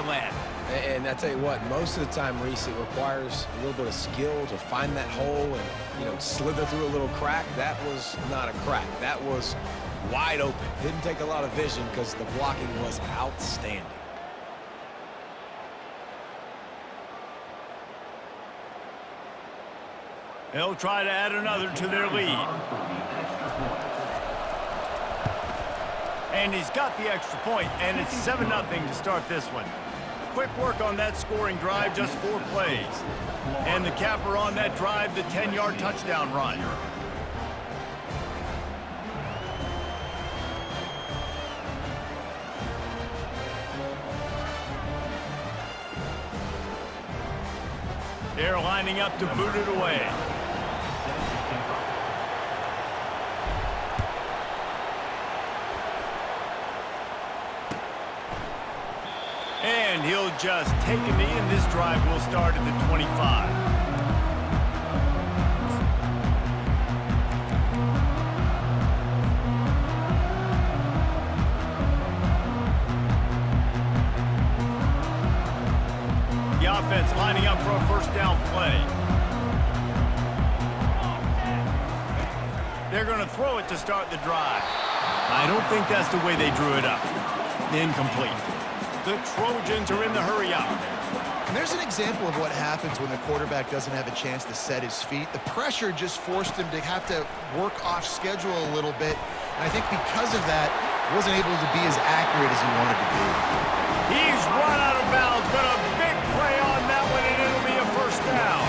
land. And I tell you what, most of the time, Reese, it requires a little bit of skill to find that hole and, slither through a little crack. That was not a crack. That was wide open. Didn't take a lot of vision because the blocking was outstanding. They'll try to add another to their lead. And he's got the extra point, and it's 7-0 to start this one. Quick work on that scoring drive, just 4 plays. And the capper on that drive, the 10-yard touchdown run. They're lining up to boot it away. And he'll just take a knee, and this drive will start at the 25. The offense lining up for a first down play. They're going to throw it to start the drive. I don't think that's the way they drew it up. Incomplete. The Trojans are in the hurry-up. And there's an example of what happens when the quarterback doesn't have a chance to set his feet. The pressure just forced him to have to work off schedule a little bit. And I think because of that, wasn't able to be as accurate as he wanted to be. He's run out of bounds, but a big play on that one, and it'll be a first down.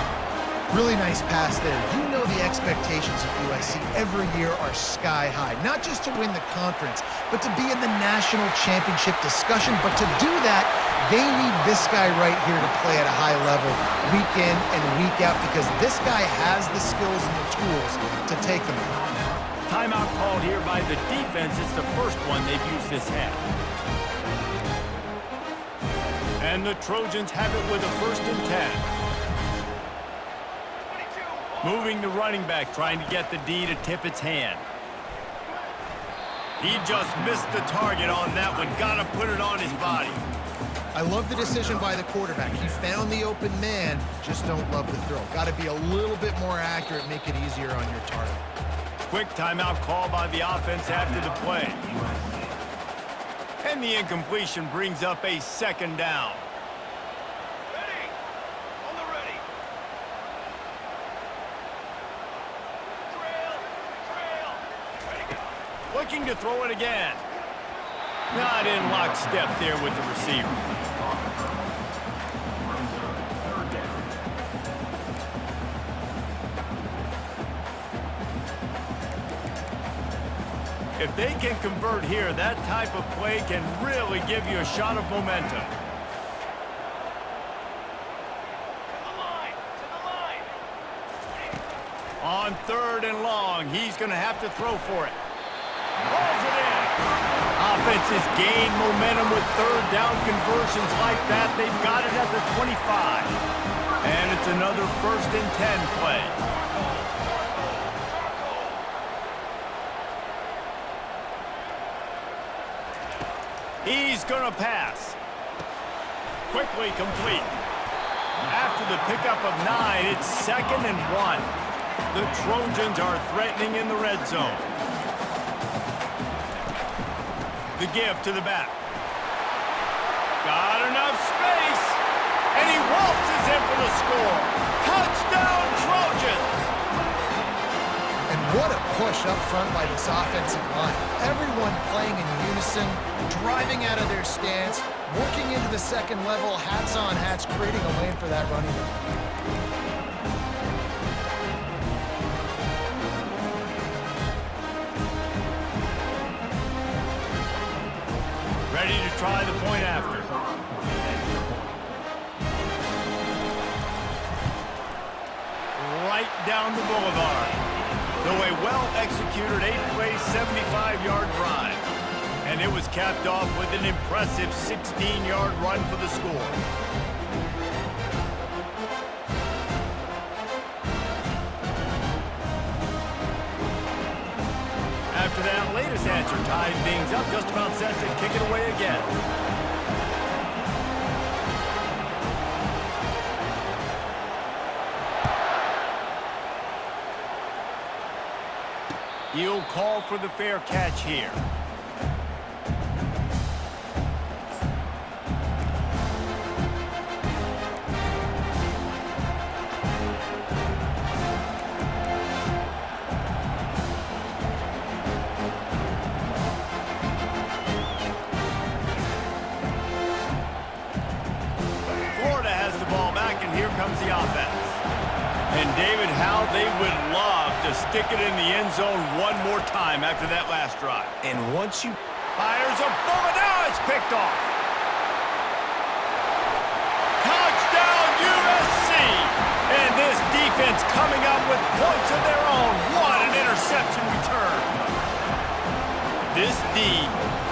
Really nice pass there. You know the expectations of USC every year are sky high. Not just to win the conference, but to be in the national championship discussion. But to do that, they need this guy right here to play at a high level week in and week out, because this guy has the skills and the tools to take them. Timeout called here by the defense. It's the first one they've used this half. And the Trojans have it with a 1st and 10. Moving the running back, trying to get the D to tip its hand. He just missed the target on that one. Got to put it on his body. I love the decision by the quarterback. He found the open man, just don't love the throw. Got to be a little bit more accurate, make it easier on your target. Quick timeout call by the offense after the play. And the incompletion brings up a 2nd down. Looking to throw it again. Not in lockstep there with the receiver. If they can convert here, that type of play can really give you a shot of momentum. On 3rd and long, he's going to have to throw for it. Rolls it in. Offenses gain momentum with 3rd down conversions like that. They've got it at the 25. And it's another 1st and 10 play. He's going to pass. Quickly complete. After the pickup of 9, it's 2nd and 1. The Trojans are threatening in the red zone. The give to the back. Got enough space. And he waltzes in for the score. Touchdown, Trojans! And what a push up front by this offensive line. Everyone playing in unison, driving out of their stance, working into the 2nd level, hats on hats, creating a lane for that running back. Ready to try the point after. Right down the boulevard. So a well-executed 8-play, 75-yard drive. And it was capped off with an impressive 16-yard run for the score. After that latest answer tied things up, just about set to kick it away again. He'll call for the fair catch here. Comes the offense. And David, how they would love to stick it in the end zone one more time after that last drive. And once you fires a bullet, now it's picked off. Touchdown USC! And this defense coming up with points of their own. What an interception return. This D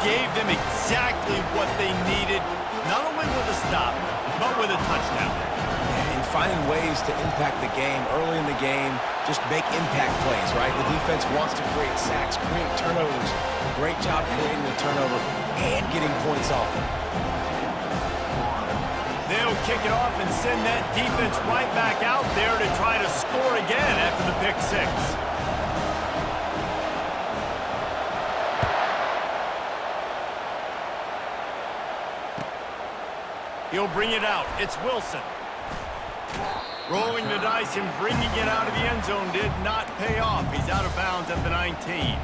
gave them exactly what they needed, not only with a stop, but with a touchdown. Finding ways to impact the game early in the game, just make impact plays, right? The defense wants to create sacks, create turnovers. Great job creating the turnover and getting points off it. They'll kick it off and send that defense right back out there to try to score again after the pick six. He'll bring it out. It's Wilson. Rolling the dice and bringing it out of the end zone did not pay off. He's out of bounds at the 19.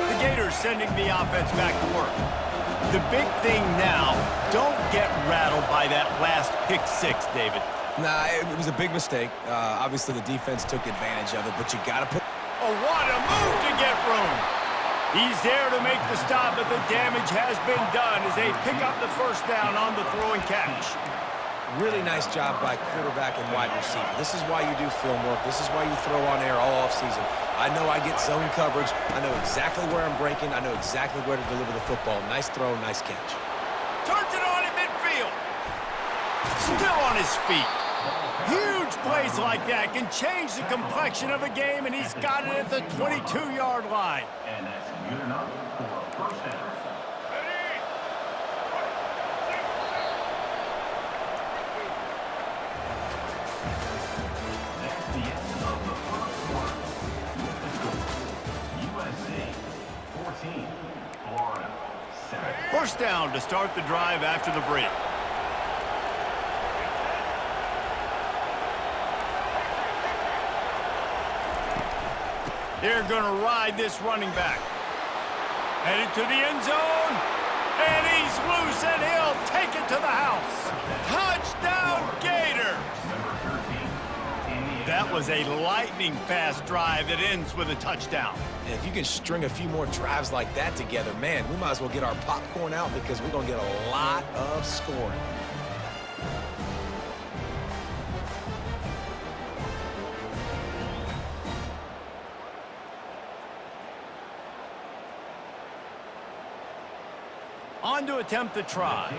The Gators sending the offense back to work. The big thing now, don't get rattled by that last pick six, David. Nah, it was a big mistake. Obviously, the defense took advantage of it, but you got to put... Oh, what a move to get room. He's there to make the stop, but the damage has been done as they pick up the first down on the throw and catch. Really nice job by quarterback and wide receiver. This is why you do film work. This is why you throw on air all offseason. I know I get zone coverage. I know exactly where I'm breaking. I know exactly where to deliver the football. Nice throw, nice catch. Turns it on in midfield. Still on his feet. Huge plays like that can change the complexion of a game, and he's got it at the 22-yard line. And that's good enough for a first down. That's the end of the first quarter. USC 14, Florida 7. First down to start the drive after the break. They're going to ride this running back. Headed to the end zone. And he's loose, and he'll take it to the house. Touchdown, Gators! That was a lightning-fast drive that ends with a touchdown. And if you can string a few more drives like that together, man, we might as well get our popcorn out because we're going to get a lot of scoring. On to attempt the try.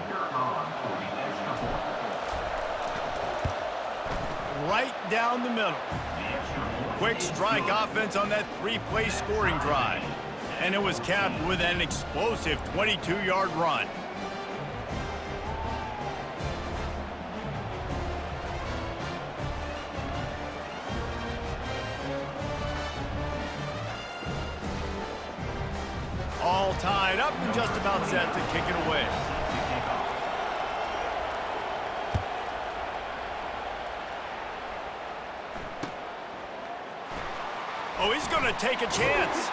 Right down the middle. Quick strike offense on that three-play scoring drive. And it was capped with an explosive 22-yard run. All tied up and just about set to kick it away. Oh, he's going to take a chance.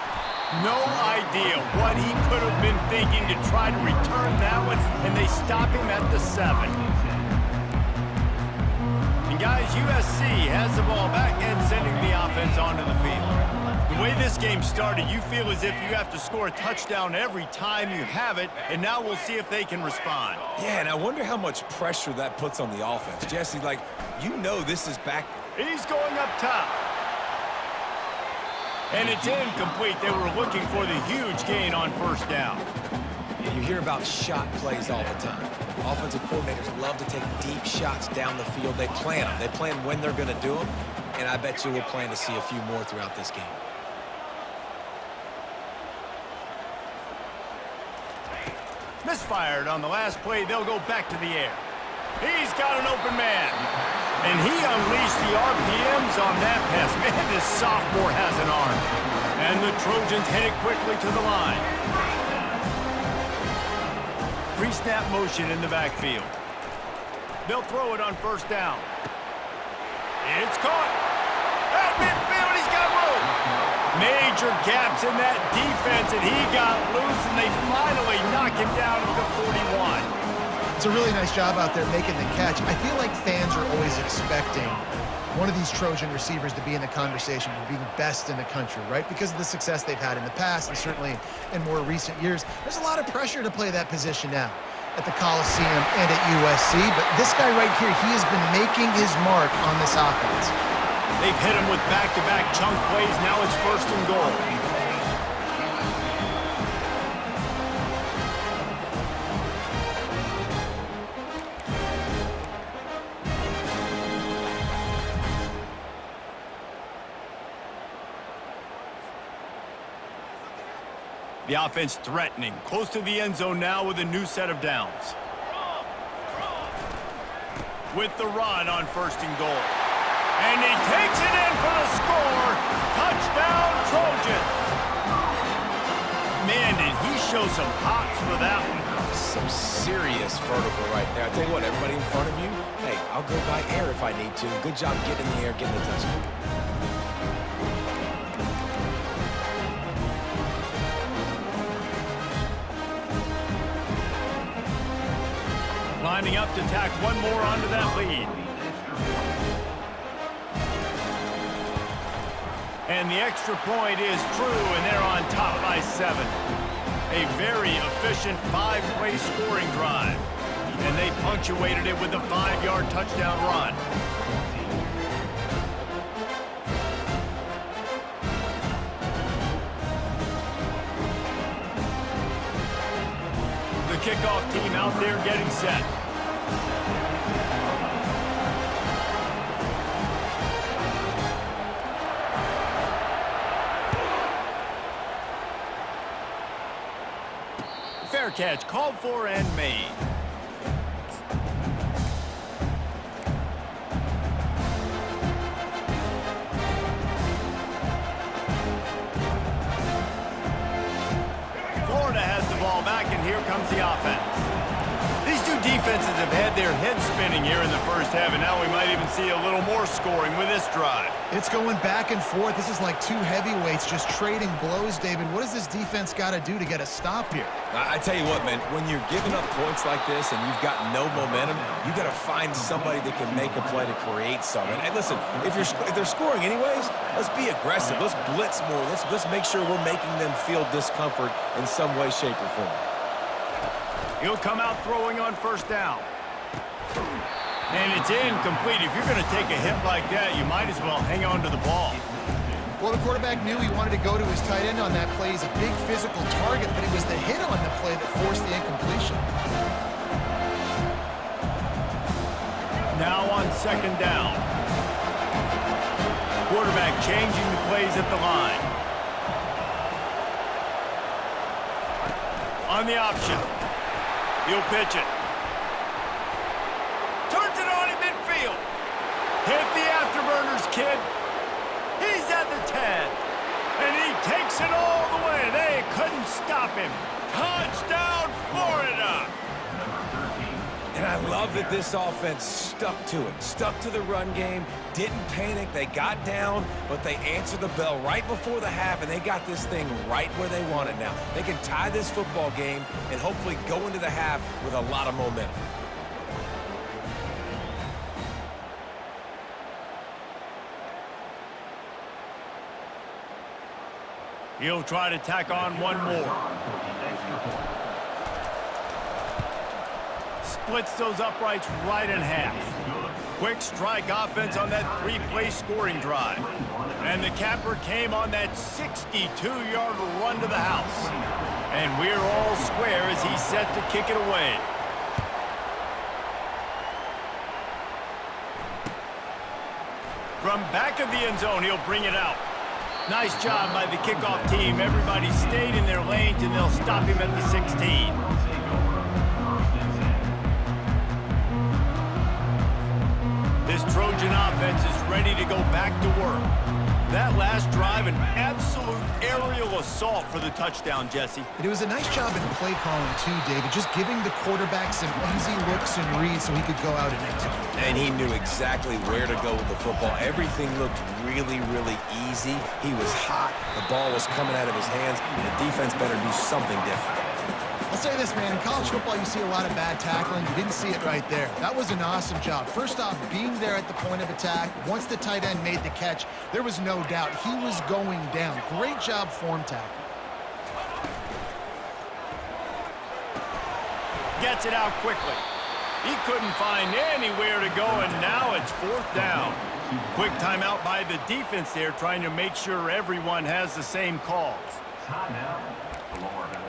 No idea what he could have been thinking to try to return that one, and they stop him at the 7. And guys, USC has the ball back and sending the offense onto the field. The way this game started, you feel as if you have to score a touchdown every time you have it, and now we'll see if they can respond. Yeah, and I wonder how much pressure that puts on the offense. Jesse, like, you know this is back. He's going up top. And it's incomplete. They were looking for the huge gain on first down. You hear about shot plays all the time. Offensive coordinators love to take deep shots down the field. They plan them. They plan when they're going to do them, and I bet you we'll plan to see a few more throughout this game. Misfired on the last play. They'll go back to the air. He's got an open man. And he unleashed the RPMs on that pass. Man, this sophomore has an arm. And the Trojans headed quickly to the line. Pre-snap motion in the backfield. They'll throw it on first down. It's caught. At midfield, he's got room. Major gaps in that defense, and he got loose, and they finally knock him down at the 41. It's a really nice job out there making the catch. I feel like fans are always expecting one of these Trojan receivers to be in the conversation for being best in the country, right? Because of the success they've had in the past and certainly in more recent years. There's a lot of pressure to play that position now at the Coliseum and at USC, but this guy right here, he has been making his mark on this offense. They've hit him with back-to-back chunk plays. Now it's first and goal. The offense threatening, close to the end zone now with a new set of downs. With the run on first and goal. And he takes it in for the score. Touchdown, Trojans. Man, did he show some hops for that one. Some serious vertical right there. I tell you what, everybody in front of you, hey, I'll go by air if I need to. Good job getting in the air, getting the touchdown. Lining up to tack one more onto that lead. And the extra point is true, and they're on top by 7. A very efficient 5-play scoring drive. And they punctuated it with a 5-yard touchdown run. The kickoff team out there getting set. Fair catch, called for and made. Florida has the ball back, and here comes the offense. These two defenses have had their heads spinning here in the first half, and now we might even see a little more scoring with this drive. It's going back and forth. This is like two heavyweights just trading blows, David. What does this defense got to do to get a stop here? I tell you what, man, when you're giving up points like this and you've got no momentum, you got to find somebody that can make a play to create something. And listen, if they're scoring anyways, let's be aggressive. Let's blitz more. Let's make sure we're making them feel discomfort in some way, shape, or form. He'll come out throwing on first down. And it's incomplete. If you're going to take a hit like that, you might as well hang on to the ball. Well, the quarterback knew he wanted to go to his tight end on that play. He's a big physical target, but it was the hit on the play that forced the incompletion. Now on second down. Quarterback changing the plays at the line. On the option. He'll pitch it. Turns it on in midfield. Hit the afterburners, kid. He's at the 10. And he takes it all the way. They couldn't stop him. Touchdown, Florida. And I love that this offense stuck to it, stuck to the run game, didn't panic. They got down, but they answered the bell right before the half, and they got this thing right where they want it now. They can tie this football game and hopefully go into the half with a lot of momentum. He'll try to tack on one more. Splits those uprights right in half. Quick strike offense on that 3-play scoring drive. And the capper came on that 62-yard run to the house. And we're all square as he's set to kick it away. From back of the end zone, he'll bring it out. Nice job by the kickoff team. Everybody stayed in their lanes, and they'll stop him at the 16. Trojan offense is ready to go back to work. That last drive, an absolute aerial assault for the touchdown, Jesse. It was a nice job in play calling too, David, just giving the quarterback some easy looks and reads so he could go out and execute. And he knew exactly where to go with the football. Everything looked really, really easy. He was hot. The ball was coming out of his hands, and the defense better do something different. I'll say this, man. In college football, you see a lot of bad tackling. You didn't see it right there. That was an awesome job. First off, being there at the point of attack. Once the tight end made the catch, there was no doubt he was going down. Great job form tackle. Gets it out quickly. He couldn't find anywhere to go, and now it's 4th down. Quick timeout by the defense there, trying to make sure everyone has the same calls. Timeout, Florida.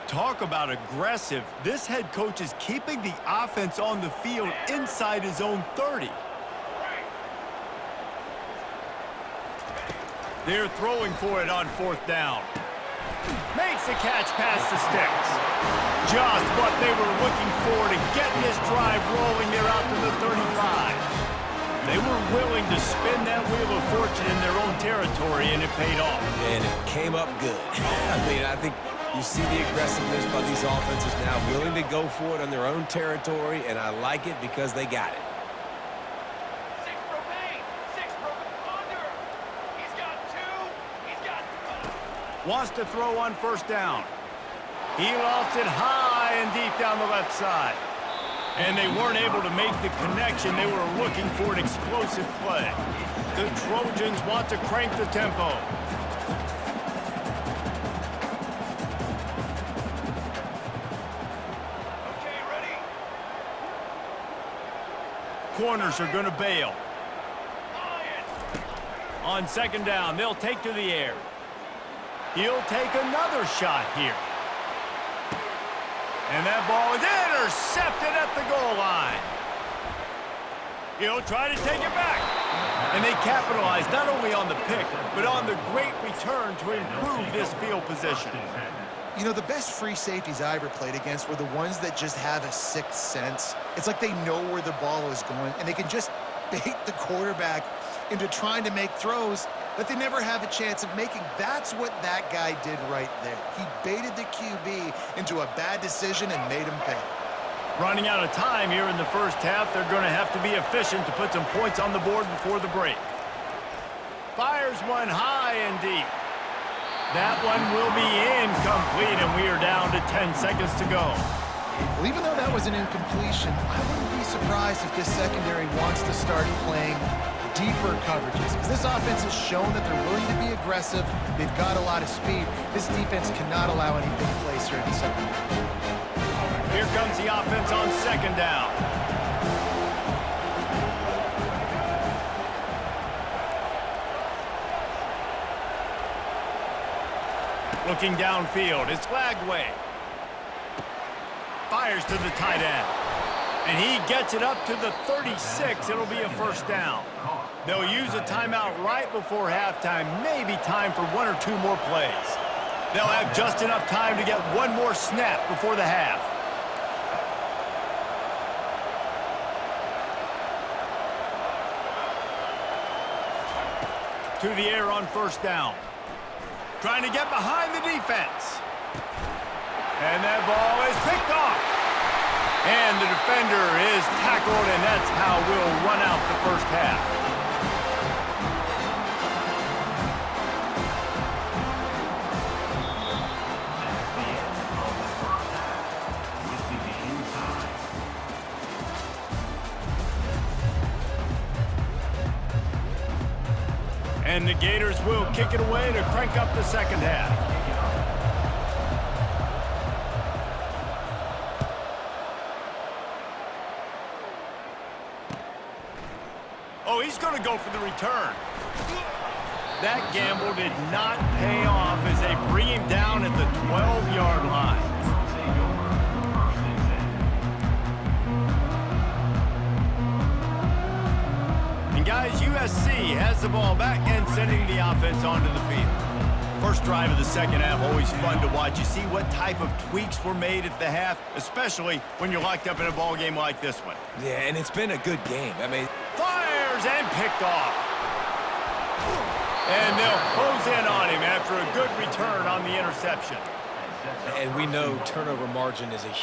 Talk about aggressive. This head coach is keeping the offense on the field inside his own 30. They're throwing for it on 4th down. Makes the catch past the sticks. Just what they were looking for to get this drive rolling there out to the 35. They were willing to spin that wheel of fortune in their own territory, and it paid off. And it came up good. I think you see the aggressiveness by these offenses now, willing to go for it on their own territory, and I like it because they got it. 6 remain. 6 under. He's got 2. He's got... Wants to throw on 1st down. He lofts it high and deep down the left side. And they weren't able to make the connection. They were looking for an explosive play. The Trojans want to crank the tempo. Okay, ready? Corners are going to bail. On 2nd down, they'll take to the air. He'll take another shot here. And that ball is intercepted at the goal line. He'll try to take it back. And they capitalize not only on the pick, but on the great return to improve this field position. You know, the best free safeties I ever played against were the ones that just have a sixth sense. It's like they know where the ball is going, and they can just bait the quarterback into trying to make throws that they never have a chance of making. That's what that guy did right there. He baited the QB into a bad decision and made him pay. Running out of time here in the 1st half, they're going to have to be efficient to put some points on the board before the break. Fires one high and deep. That one will be incomplete, and we are down to 10 seconds to go. Well, even though that was an incompletion, I wouldn't be surprised if this secondary wants to start playing deeper coverages, because this offense has shown that they're willing to be aggressive. They've got a lot of speed. This defense cannot allow any big plays here in the second half. Here comes the offense on 2nd down. Looking downfield, it's Lagway. Fires to the tight end. And he gets it up to the 36. It'll be a 1st down. They'll use a timeout right before halftime, maybe time for 1 or 2 more plays. They'll have just enough time to get 1 more snap before the half. To the air on 1st down. Trying to get behind the defense. And that ball is picked off. And the defender is tackled, and that's how we'll run out the 1st half. And the Gators will kick it away to crank up the 2nd half. Oh, he's going to go for the return. That gamble did not pay off as they bring him down at the 12-yard line. And guys, USC has the ball back and sending the offense onto the field. First drive of the second half, always fun to watch. You see what type of tweaks were made at the half, especially when you're locked up in a ball game like this one. Yeah, and it's been a good game. I mean, Fires and picked off. And they'll close in on him after a good return on the interception. and we know turnover margin is a